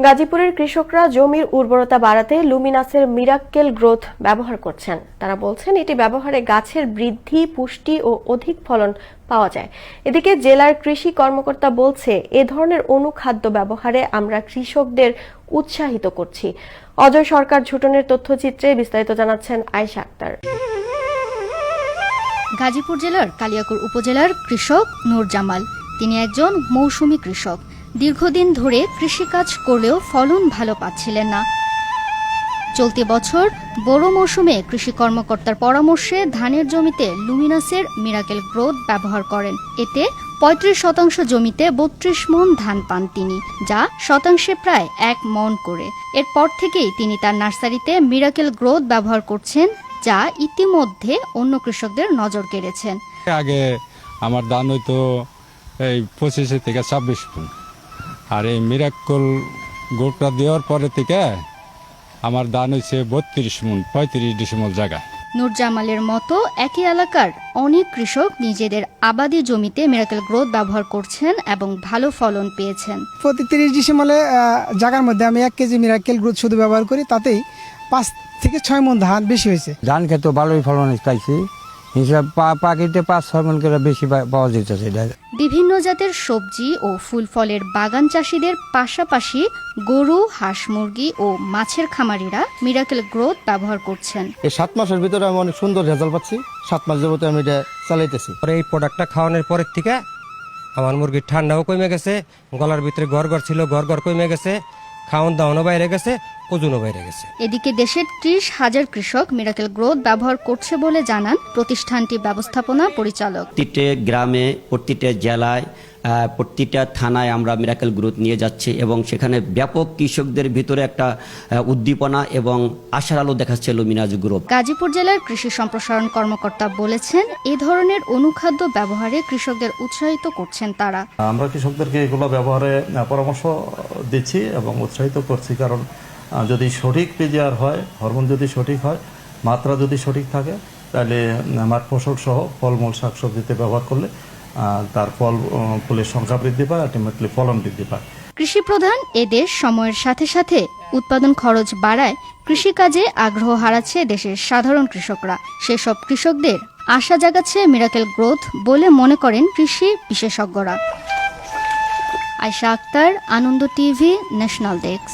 গাজীপুরের কৃষকরা জমির উর্বরতা বাড়াতে লুমিনাসের মিরাক্কেল গ্রোথ ব্যবহার করছেন। তারা বলছেন এটি ব্যবহারে গাছের বৃদ্ধি, পুষ্টি ও অধিক ফলন পাওয়া যায়। এদিকে জেলার কৃষি কর্মকর্তা বলছে এ ধরনের অনুখাদ্য ব্যবহারে আমরা কৃষকদের উৎসাহিত করছি। অজয় সরকার ঝুটনের তথ্যচিত্রে বিস্তারিত জানাচ্ছেন আয়েশা আক্তার। গাজীপুর জেলার কালিয়াকৈর উপজেলার কৃষক নূর জামাল। তিনি একজন মৌসুমী কৃষক। দীর্ঘদিন ধরে কৃষিকাজ করলেও ফলন ভালো পাচ্ছিলেন না। চলতি বছর বড় মৌসুমে কৃষি কর্মকর্তার পরামর্শে ধানের জমিতে লুমিনাসের মিরাকেল গ্রোথ ব্যবহার করেন। এতে ৩৫% জমিতে ৩২ মণ ধান পান তিনি, যা শতাংশে প্রায় ১ মণ করে। এরপর থেকেই তিনি তার নার্সারিতে মিরাকেল গ্রোথ ব্যবহার করছেন, যা ইতিমধ্যে অন্য কৃষকদের নজর কেড়েছেন। আগে আমার ধান হইতো এই ২৫ থেকে ২৬ মণ, আর এই মিরাকল গোটা দেওয়ার পরে থেকে আমার ধান হয়েছে ৩২ মণ, ৩৫ ডিসেম্বর জায়গায়। নূর জামালের মতো একই এলাকার অনেক কৃষক নিজেদের আবাদি জমিতে মিরাকেল গ্রোথ ব্যবহার করছেন এবং ভালো ফলন পেয়েছেন। প্রতি ৩০ ডিসেম্বরে জায়গার মধ্যে আমি ১ কেজি মিরাকেল গ্রোথ শুধু ব্যবহার করি, তাতেই ৫ থেকে ৬ মণ ধান বেশি হয়েছে। ধান খেতে ভালোই ফলন পাইছি, হিসাব পাখিতে ৫-৬ মণ করে বেশি পাওয়া যেতেছে। বিভিন্ন জাতের সবজি ও ফুল ফলের বাগান চাষিদের পাশাপাশি গরু, হাঁস, মুরগি ও মাছের খামারিরা মিরাকেল গ্রোথ ব্যবহার করছেন। এই ৭ মাসের ভিতরে আমি অনেক সুন্দর রেজাল্ট পাচ্ছি। ৭ মাস যাবতে আমি এটা চালাইতেছি। এই প্রোডাক্টটা খাওয়ানোর পরের থেকে আমার মুরগির ঠান্ডাও কমে গেছে, গলার ভিতরে গড় ছিল গড় কমে গেছে, খাওয়ান দাওয়ানো বাইরে গেছে, ওজনও বাইরে গেছে। এদিকে দেশের ৩০,০০০ কৃষক মিরাকেল গ্রোথ ব্যবহার করছে বলে জানান প্রতিষ্ঠানটি ব্যবস্থাপনা পরিচালক। প্রতিটা গ্রামে, প্রতিটা জেলায়, প্রতিটা থানায় আমরা মিরাকেল গ্রোথ নিয়ে যাচ্ছি এবং সেখানে ব্যাপক কৃষকদের ভিতরে একটা উদ্দীপনা এবং আশার আলো দেখাচ্ছে লুমিনাস গ্রোথ। গাজীপুর জেলার কৃষি সম্প্রসারণ কর্মকর্তা বলেছেন এই ধরনের অনুখাদ্য ব্যবহারে কৃষকদের উৎসাহিত করছেন তারা। আমরা কৃষকদেরকে এগুলো ব্যবহারে পরামর্শ দিচ্ছি এবং উৎসাহিত করছি, কারণ যদি সঠিক পিজিআর হয়, হরমোন যদি সঠিক হয়, মাত্রা যদি সঠিক থাকে, তাহলে মাঠ ফসল সহ ফলমূল শাকসবজিতে ব্যবহার করলে তার ফুলের সংখ্যা বৃদ্ধি পায়, আলটিমেটলি ফলন বৃদ্ধি পায়। কৃষি প্রধান এ দেশ সময়ের সাথে সাথে উৎপাদন খরচ বাড়ায় কৃষিকাজে আগ্রহ হারাচ্ছে দেশের সাধারণ কৃষকরা। সেসব কৃষকদের আশা জাগাচ্ছে মিরাকেল গ্রোথ বলে মনে করেন কৃষি বিশেষজ্ঞরা। আয়েশা আক্তার, আনন্দ টিভি, ন্যাশনাল ডেস্ক।